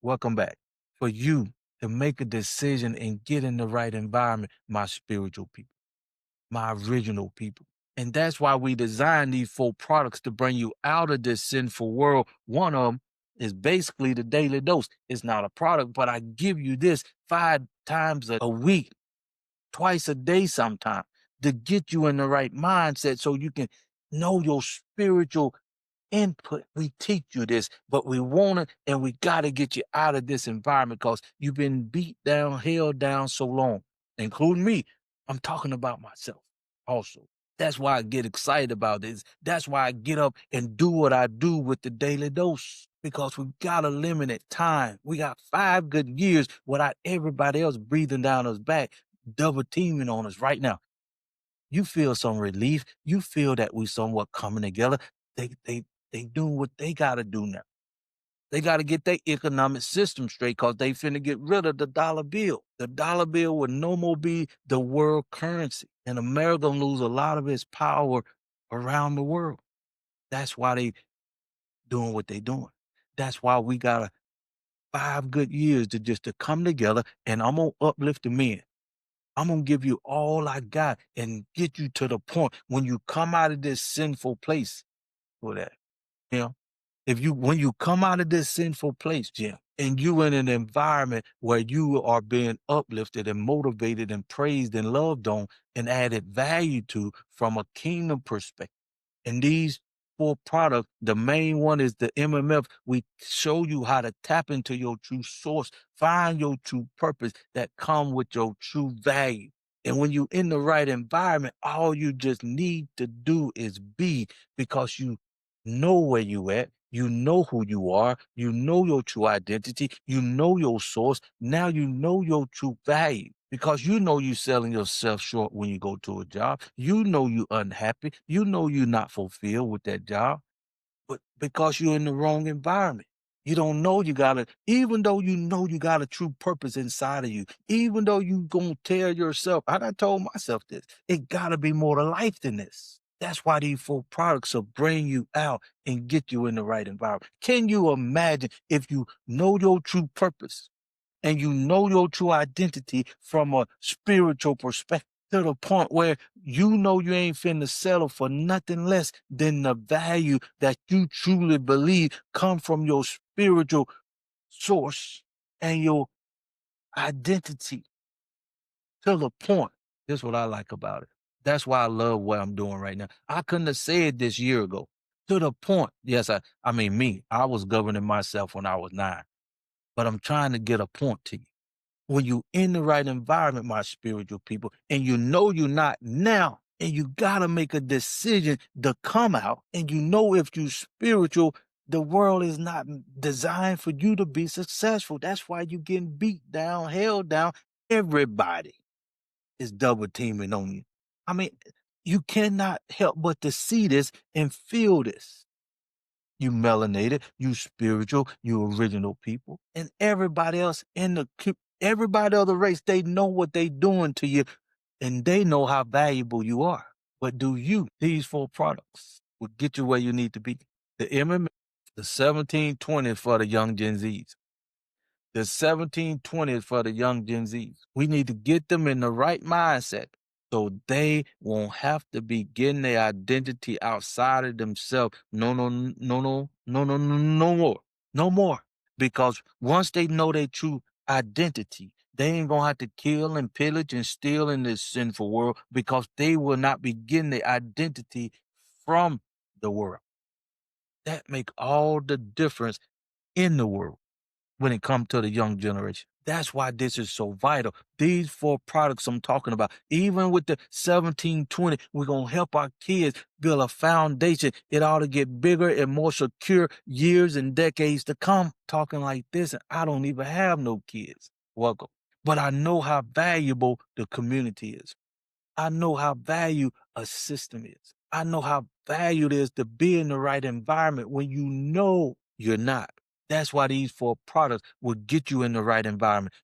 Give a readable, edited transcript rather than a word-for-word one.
Welcome back. For you to make a decision and get in the right environment, my spiritual people, my original people. And that's why we designed these four products to bring you out of this sinful world. One of them is basically the daily dose. It's not a product, but I give you this 5 times a week, twice a day sometimes, to get you in the right mindset so you can know your spiritual input. We teach you this, but we want it and we got to get you out of this environment because you've been beat down, held down so long, including me. I'm talking about myself also. That's why I get excited about this. That's why I get up and do what I do with the daily dose because we got a limited time. We got 5 good years without everybody else breathing down us back, double teaming on us right now. You feel some relief. You feel that we somewhat coming together. They they they doing what they gotta do now. They gotta get their economic system straight because they finna get rid of the dollar bill. The dollar bill will no more be the world currency. And America gonna lose a lot of its power around the world. That's why they doing what they doing. That's why we got 5 good years to just to come together and I'm gonna uplift the men. I'm gonna give you all I got and get you to the point when you come out of this sinful place for that. You know, if you when you come out of this sinful place, Jim, and you in an environment where you are being uplifted and motivated and praised and loved on and added value to from a kingdom perspective. And these four products, the main one is the MMF. We show you how to tap into your true source, find your true purpose that come with your true value. And when you're in the right environment, all you just need to do is be because you know where you at. You know who you are. You know your true identity. You know your source. Now you know your true value because you know you selling yourself short when you go to a job. You know you unhappy. You know you're not fulfilled with that job, but because you're in the wrong environment. You don't know you got to, even though you know you got a true purpose inside of you, even though you going to tell yourself, and I told myself this, it got to be more to life than this. That's why these four products will bring you out and get you in the right environment. Can you imagine if you know your true purpose? And you know your true identity from a spiritual perspective to the point where you know you ain't finna settle for nothing less than the value that you truly believe come from your spiritual source and your identity to the point. This is what I like about it. That's why I love what I'm doing right now. I couldn't have said this year ago. To the point. Yes, I mean me. I was governing myself when I was 9. But I'm trying to get a point to you when you in the right environment, my spiritual people, and you know you're not now, and you gotta make a decision to come out, and you know if you spiritual, the world is not designed for you to be successful. That's why you getting beat down, held down. Everybody is double teaming on you. I mean, you cannot help but to see this and feel this. You melanated, you spiritual, you original people, and everybody else in everybody of the race, they know what they doing to you, and they know how valuable you are. But do you? These four products will get you where you need to be. The MMA, the 1720 for the young Gen Zs. The 1720 for the young Gen Zs. We need to get them in the right mindset so they won't have to be getting their identity outside of themselves. No, no, no, no, no, no, no, no more. No more. Because once they know their true identity, they ain't gonna have to kill and pillage and steal in this sinful world because they will not be getting their identity from the world. That make all the difference in the world when it comes to the young generation. That's why this is so vital. These four products I'm talking about, even with the 1720, we're going to help our kids build a foundation. It ought to get bigger and more secure years and decades to come. Talking like this, and I don't even have no kids. Welcome. But I know how valuable the community is. I know how valuable a system is. I know how valuable it is to be in the right environment when you know you're not. That's why these four products will get you in the right environment.